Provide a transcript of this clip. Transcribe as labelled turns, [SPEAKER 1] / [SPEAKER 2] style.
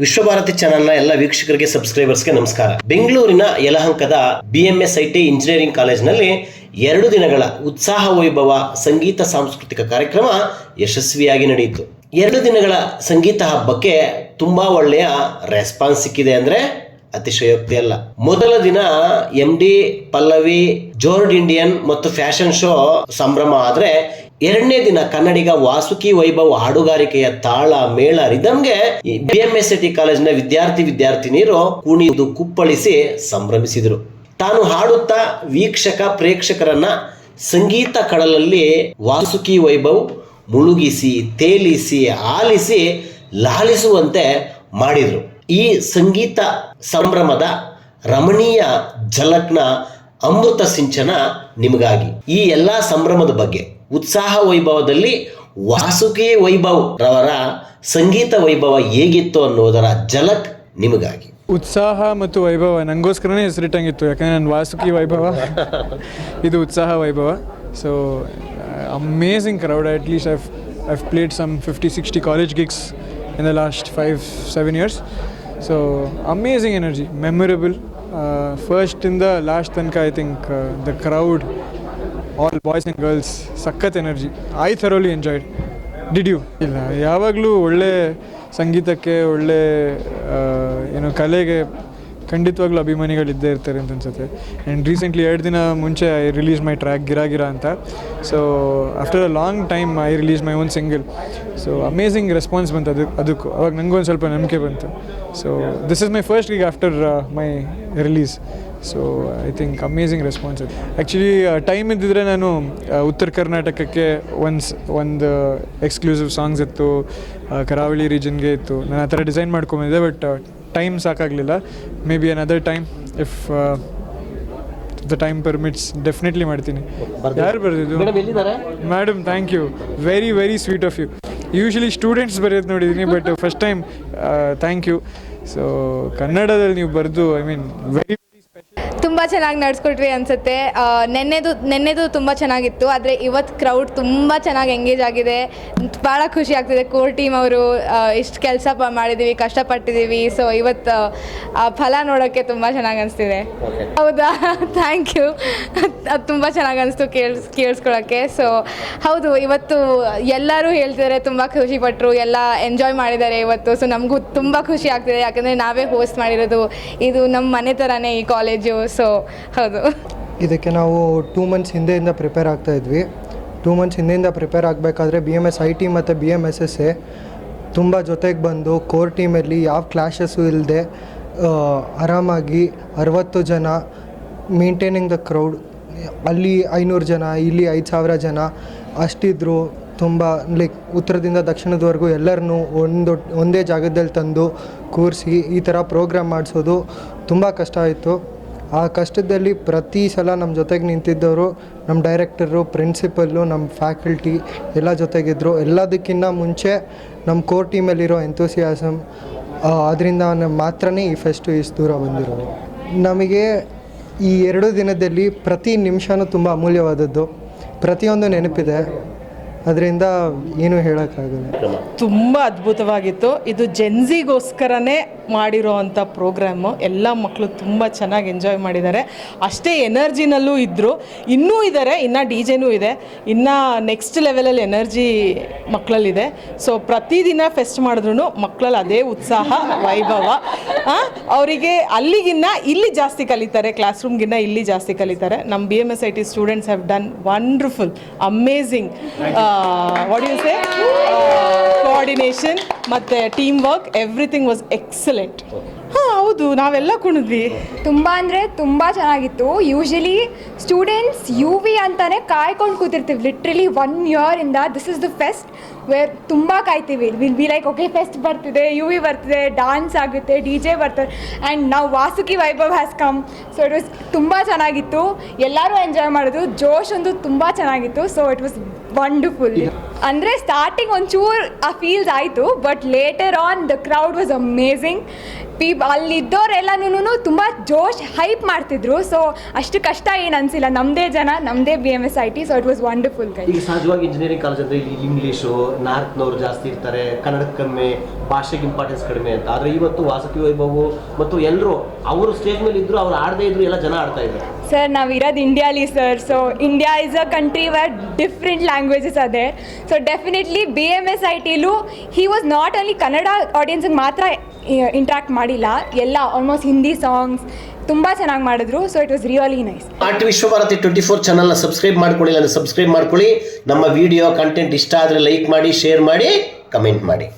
[SPEAKER 1] ವಿಶ್ವಭಾರತಿ ಚಾನೆಲ್ನ ಎಲ್ಲ ವೀಕ್ಷಕರಿಗೆ ಸಬ್ಸ್ಕ್ರೈಬರ್ಸ್ಗೆ ನಮಸ್ಕಾರ. ಬೆಂಗಳೂರಿನ ಯಲಹಂಕದ BMSIT ಇಂಜಿನಿಯರಿಂಗ್ ಕಾಲೇಜಿನಲ್ಲಿ 2 ದಿನಗಳ ಉತ್ಸಾಹ ವೈಭವ ಸಂಗೀತ ಸಾಂಸ್ಕೃತಿಕ ಕಾರ್ಯಕ್ರಮ ಯಶಸ್ವಿಯಾಗಿ ನಡೆಯಿತು. 2 ದಿನಗಳ ಸಂಗೀತ ಹಬ್ಬಕ್ಕೆ ತುಂಬಾ ಒಳ್ಳೆಯ ರೆಸ್ಪಾನ್ಸ್ ಸಿಕ್ಕಿದೆ ಅಂದ್ರೆ ಅತಿಶಯೋಕ್ತಿ ಅಲ್ಲ. ಮೊದಲ ದಿನ MD ಪಲ್ಲವಿ, ಜೋರ್ಡ್ ಇಂಡಿಯನ್ ಮತ್ತು ಫ್ಯಾಷನ್ ಶೋ ಸಂಭ್ರಮ ಆದ್ರೆ, 2ನೇ ದಿನ ಕನ್ನಡಿಗ ವಾಸುಕಿ ವೈಭವ್ ಹಾಡುಗಾರಿಕೆಯ ತಾಳ ಮೇಳ ರಿದಮ್ಗೆ BMSIT ಕಾಲೇಜಿನ ವಿದ್ಯಾರ್ಥಿನಿಯರು ಕುಣಿದು ಕುಪ್ಪಳಿಸಿ ಸಂಭ್ರಮಿಸಿದರು. ತಾನು ಹಾಡುತ್ತಾ ವೀಕ್ಷಕ ಪ್ರೇಕ್ಷಕರನ್ನ ಸಂಗೀತ ಕಡಲಲ್ಲಿ ವಾಸುಕಿ ವೈಭವ್ ಮುಳುಗಿಸಿ, ತೇಲಿಸಿ, ಆಲಿಸಿ, ಲಾಲಿಸುವಂತೆ ಮಾಡಿದರು. ಈ ಸಂಗೀತ ಸಂಭ್ರಮದ ರಮಣೀಯ ಝಲಕ್ನ ಅಮೃತ ಸಿಂಚನ ನಿಮಗಾಗಿ. ಈ ಎಲ್ಲಾ ಸಂಭ್ರಮದ ಬಗ್ಗೆ, ಉತ್ಸಾಹ ವೈಭವದಲ್ಲಿ ವಾಸುಕಿ ವೈಭವ್ ರವರ ಸಂಗೀತ ವೈಭವ ಹೇಗಿತ್ತು ಅನ್ನೋದರ ಝಲಕ್ ನಿಮಗಾಗಿ.
[SPEAKER 2] ಉತ್ಸಾಹ ಮತ್ತು ವೈಭವ ನನಗೋಸ್ಕರನೇ ಹೆಸರಿಟ್ಟಂಗಿತ್ತು, ಯಾಕಂದರೆ ನಾನು ವಾಸುಕಿ ವೈಭವ, ಇದು ಉತ್ಸಾಹ ವೈಭವ. So amazing crowd. At least I've played some 50-60 college gigs in the last 5-7 years. So amazing energy, memorable. First in the last tanka, I think the crowd, all boys and girls, sakkat energy. I thoroughly enjoyed. Did you? ಇಲ್ಲ, ಯಾವಾಗಲೂ ಒಳ್ಳೆ ಸಂಗೀತಕ್ಕೆ, ಒಳ್ಳೆ ಕಲೆಗೆ ಖಂಡಿತವಾಗ್ಲೂ ಅಭಿಮಾನಿಗಳಿದ್ದೇ ಇರ್ತಾರೆ ಅಂತ ಅನ್ಸುತ್ತೆ. ಆ್ಯಂಡ್ ರೀಸೆಂಟ್ಲಿ 2 ದಿನ ಮುಂಚೆ ಐ ರಿಲೀಸ್ ಮೈ ಟ್ರ್ಯಾಕ್ ಗಿರಾ ಅಂತ. So after a long time I release my own single. So amazing response ಬಂತು ಅದಕ್ಕೂ. ಅವಾಗ ನನಗೊಂದು ಸ್ವಲ್ಪ ನಂಬಿಕೆ ಬಂತು. So this is my first gig after my release. So I think amazing response ಅದು. ಆ್ಯಕ್ಚುಲಿ ಟೈಮ್ ಇದ್ದಿದ್ರೆ ನಾನು ಉತ್ತರ ಕರ್ನಾಟಕಕ್ಕೆ ಒಂದು ಎಕ್ಸ್ಕ್ಲೂಸಿವ್ ಸಾಂಗ್ಸ್ ಇತ್ತು, ಕರಾವಳಿ ರೀಜನ್ಗೆ ಇತ್ತು. ನಾನು ಆ ಥರ ಡಿಸೈನ್ ಮಾಡ್ಕೊಂಬಂದಿದ್ದೆ, ಬಟ್ ಟೈಮ್ ಸಾಕಾಗಲಿಲ್ಲ. Maybe another time if the time permits definitely ಮಾಡ್ತೀನಿ. ಯಾರು ಬರೆದಿದ್ದು? Madam, thank you. Very very sweet of you. Usually students ಬರೆಯೋದು ನೋಡಿದ್ದೀನಿ, but first time thank you. So ಕನ್ನಡದಲ್ಲಿ ನೀವು ಬರೆದು, ಐ ಮೀನ್ ವೆರಿ
[SPEAKER 3] ತುಂಬ ಚೆನ್ನಾಗಿ ನಡೆಸ್ಕೊಟ್ವಿ ಅನಿಸುತ್ತೆ. ನೆನ್ನೆದು ತುಂಬ ಚೆನ್ನಾಗಿತ್ತು, ಆದರೆ ಇವತ್ತು ಕ್ರೌಡ್ ತುಂಬ ಚೆನ್ನಾಗಿ ಎಂಗೇಜ್ ಆಗಿದೆ. ಭಾಳ ಖುಷಿ ಆಗ್ತಿದೆ. ಕೋರ್ ಟೀಮ್ ಅವರು ಇಷ್ಟು ಕೆಲಸ ಮಾಡಿದ್ದೀವಿ, ಕಷ್ಟಪಟ್ಟಿದ್ದೀವಿ. ಸೊ ಇವತ್ತು ಆ ಫಲ ನೋಡೋಕ್ಕೆ ತುಂಬ ಚೆನ್ನಾಗಿ ಅನಿಸ್ತಿದೆ. ಹೌದಾ? Thank you. ಅದು ತುಂಬ ಚೆನ್ನಾಗಿ ಅನಿಸ್ತು ಕೇಳಿಸ್ಕೊಳ್ಳೋಕ್ಕೆ. ಸೊ ಹೌದು, ಇವತ್ತು ಎಲ್ಲರೂ ಹೇಳ್ತಿದ್ದಾರೆ, ತುಂಬ ಖುಷಿಪಟ್ಟರು, ಎಲ್ಲ ಎಂಜಾಯ್ ಮಾಡಿದ್ದಾರೆ ಇವತ್ತು. ಸೊ ನಮಗೂ ತುಂಬ ಖುಷಿ ಆಗ್ತಿದೆ, ಯಾಕಂದರೆ ನಾವೇ ಹೋಸ್ಟ್ ಮಾಡಿರೋದು. ಇದು ನಮ್ಮ ಮನೆ ಥರನೇ ಈ ಕಾಲೇಜು. ಸೊ ಹೌದು,
[SPEAKER 4] ಇದಕ್ಕೆ ನಾವು 2 months ಹಿಂದೆಯಿಂದ ಪ್ರಿಪೇರ್ ಆಗ್ತಾಯಿದ್ವಿ. 2 months ಹಿಂದೆಯಿಂದ ಪ್ರಿಪೇರ್ ಆಗಬೇಕಾದ್ರೆ BMSIT ಮತ್ತು BMSSA ತುಂಬ ಜೊತೆಗೆ ಬಂದು ಕೋರ್ ಟೀಮಲ್ಲಿ ಯಾವ ಕ್ಲಾಶಸ್ಸು ಇಲ್ಲದೆ ಆರಾಮಾಗಿ 60 ಜನ ಮೇಂಟೈನಿಂಗ್ ದ ಕ್ರೌಡ್. ಅಲ್ಲಿ 500 ಜನ, ಇಲ್ಲಿ 5,000 ಜನ ಅಷ್ಟಿದ್ರು. ತುಂಬ ಲೈಕ್ ಉತ್ತರದಿಂದ ದಕ್ಷಿಣದವರೆಗೂ ಎಲ್ಲರನ್ನೂ ಒಂದೇ ಜಾಗದಲ್ಲಿ ತಂದು ಕೂರಿಸಿ ಈ ಥರ ಪ್ರೋಗ್ರಾಮ್ ಮಾಡಿಸೋದು ತುಂಬ ಕಷ್ಟ ಆಯಿತು. ಆ ಕಷ್ಟದಲ್ಲಿ ಪ್ರತಿ ಸಲ ನಮ್ಮ ಜೊತೆಗೆ ನಿಂತಿದ್ದವರು, ನಮ್ಮ ಡೈರೆಕ್ಟರು, ಪ್ರಿನ್ಸಿಪಲ್ಲು, ನಮ್ಮ ಫ್ಯಾಕಲ್ಟಿ ಎಲ್ಲ ಜೊತೆಗಿದ್ದರು. ಎಲ್ಲದಕ್ಕಿಂತ ಮುಂಚೆ ನಮ್ಮ ಕೋರ್ ಟೀಮಲ್ಲಿರೋ ಎಂಥೂಸಿಯಾಸಮ್, ಅದರಿಂದ ಮಾತ್ರನೇ ಈ ಫೆಸ್ಟು ಇಷ್ಟು ದೂರ ಬಂದಿರೋದು. ನಮಗೆ ಈ 2 ದಿನದಲ್ಲಿ ಪ್ರತಿ ನಿಮಿಷವೂ ತುಂಬ ಅಮೂಲ್ಯವಾದದ್ದು. ಪ್ರತಿಯೊಂದು ನೆನಪಿದೆ, ಅದರಿಂದ ಏನೂ ಹೇಳೋಕ್ಕಾಗಲ್ಲ.
[SPEAKER 5] ತುಂಬ ಅದ್ಭುತವಾಗಿತ್ತು. ಇದು ಜೆನ್ಸಿಗೋಸ್ಕರನೇ ಮಾಡಿರೋ ಅಂಥ ಪ್ರೋಗ್ರಾಮು. ಎಲ್ಲ ಮಕ್ಕಳು ತುಂಬ ಚೆನ್ನಾಗಿ ಎಂಜಾಯ್ ಮಾಡಿದ್ದಾರೆ. ಅಷ್ಟೇ ಎನರ್ಜಿನಲ್ಲೂ ಇದ್ದರು, ಇನ್ನೂ ಇದ್ದಾರೆ. ಇನ್ನು DJನೂ ಇದೆ. ಇನ್ನು ನೆಕ್ಸ್ಟ್ ಲೆವೆಲಲ್ಲಿ ಎನರ್ಜಿ ಮಕ್ಕಳಲ್ಲಿದೆ. ಸೊ ಪ್ರತಿದಿನ ಫೆಸ್ಟ್ ಮಾಡಿದ್ರು ಮಕ್ಕಳಲ್ಲಿ ಅದೇ ಉತ್ಸಾಹ, ವೈಭವ. ಅವರಿಗೆ ಅಲ್ಲಿಗಿನ್ನ ಇಲ್ಲಿ ಜಾಸ್ತಿ ಕಲಿತಾರೆ, ಕ್ಲಾಸ್ ರೂಮ್ಗಿನ್ನ ಇಲ್ಲಿ ಜಾಸ್ತಿ ಕಲಿತಾರೆ. ನಮ್ಮ BMSIT students have done wonderful, amazing. What you say, coordination ಮತ್ತು team work, everything was excellent. ಹೌದು, ನಾವೆಲ್ಲ ಕುಣಿದ್ವಿ.
[SPEAKER 6] ತುಂಬ ಅಂದರೆ ತುಂಬ ಚೆನ್ನಾಗಿತ್ತು. ಯೂಶ್ವಲಿ ಸ್ಟೂಡೆಂಟ್ಸ್ UV ಅಂತಾನೆ ಕಾಯ್ಕೊಂಡು ಕೂತಿರ್ತೀವಿ. ಲಿಟ್ರಲಿ 1 year-ಇಂದ this is the fest where ತುಂಬ ಕಾಯ್ತೀವಿ. Will be like, okay fest ಬರ್ತಿದೆ, UV ಬರ್ತಿದೆ, ಡಾನ್ಸ್ ಆಗುತ್ತೆ, DJ ಬರ್ತಾರೆ. ಆ್ಯಂಡ್ ನಾವು Vasuki Vaibhav has come. So it was ತುಂಬ ಚೆನ್ನಾಗಿತ್ತು. ಎಲ್ಲರೂ ಎಂಜಾಯ್ ಮಾಡಿದ್ರು. ಜೋಶ್ ಒಂದು ತುಂಬ ಚೆನ್ನಾಗಿತ್ತು. So it was wonderful. ಅಂದರೆ ಸ್ಟಾರ್ಟಿಂಗ್ ಒಂಚೂರು ಆ ಫೀಲ್ಸ್ ಆಯಿತು, but later on the crowd was amazing. ಅಲ್ಲಿದ್ದವರೆಲ್ಲನೂ ತುಂಬ ಜೋಶ್ ಹೈಪ್ ಮಾಡ್ತಿದ್ರು. ಸೊ ಅಷ್ಟು ಕಷ್ಟ ಏನು ಅನಿಸಿಲ್ಲ, ನಮ್ಮದೇ ಜನ, ನಮ್ಮದೇ BMSIT. So it was wonderful guys.
[SPEAKER 1] ಈಗ ಸಹಜವಾಗಿ ಇಂಜಿನಿಯರಿಂಗ್ ಕಾಲೇಜ್ ಅಂದರೆ ಇಲ್ಲಿ ಇಂಗ್ಲೀಷು ನಾರ್ತ್ನವ್ರು ಜಾಸ್ತಿ ಇರ್ತಾರೆ, ಕನ್ನಡಕ್ಕೆ ಕಡಿಮೆ, ಭಾಷೆಗೆ ಇಂಪಾರ್ಟೆನ್ಸ್ ಕಡಿಮೆ ಅಂತ. ಆದರೆ ಇವತ್ತು ವಾಸುಕಿ ವೈಭವ್ ಮತ್ತು ಎಲ್ಲರೂ ಅವರು ಸ್ಟೇಜ್ ಮೇಲೆ ಇದ್ರು, ಅವ್ರು ಆಡದೇ ಇದ್ರು, ಎಲ್ಲ ಜನ ಆಡ್ತಾ ಇದ್ದಾರೆ.
[SPEAKER 6] ಸರ್ ನಾವಿರೋದು ಇಂಡಿಯಾಲಿ sir. So India is a country where different languages ಅದೇ. ಸೊ ಡೆಫಿನೆಟ್ಲಿ BMSITಲೂ he was not only Kannada ಆಡಿಯನ್ಸಿಗೆ ಮಾತ್ರ ಇಂಟ್ರಾಕ್ಟ್ ಮಾಡಿಲ್ಲ, ಎಲ್ಲ ಆಲ್ಮೋಸ್ಟ್ ಹಿಂದಿ ಸಾಂಗ್ಸ್ ತುಂಬ ಚೆನ್ನಾಗಿ ಮಾಡಿದ್ರು. So it was really nice.
[SPEAKER 1] Art Vishwabharati 24 ಚಾನಲ್ನ ಸಬ್ಸ್ಕ್ರೈಬ್ ಮಾಡ್ಕೊಳ್ಳಿಲ್ಲ ಅಂದರೆ ಸಬ್ಸ್ಕ್ರೈಬ್ ಮಾಡ್ಕೊಳ್ಳಿ. ನಮ್ಮ ವಿಡಿಯೋ ಕಂಟೆಂಟ್ ಇಷ್ಟ ಆದರೆ ಲೈಕ್ ಮಾಡಿ, ಶೇರ್ ಮಾಡಿ, ಕಮೆಂಟ್ ಮಾಡಿ.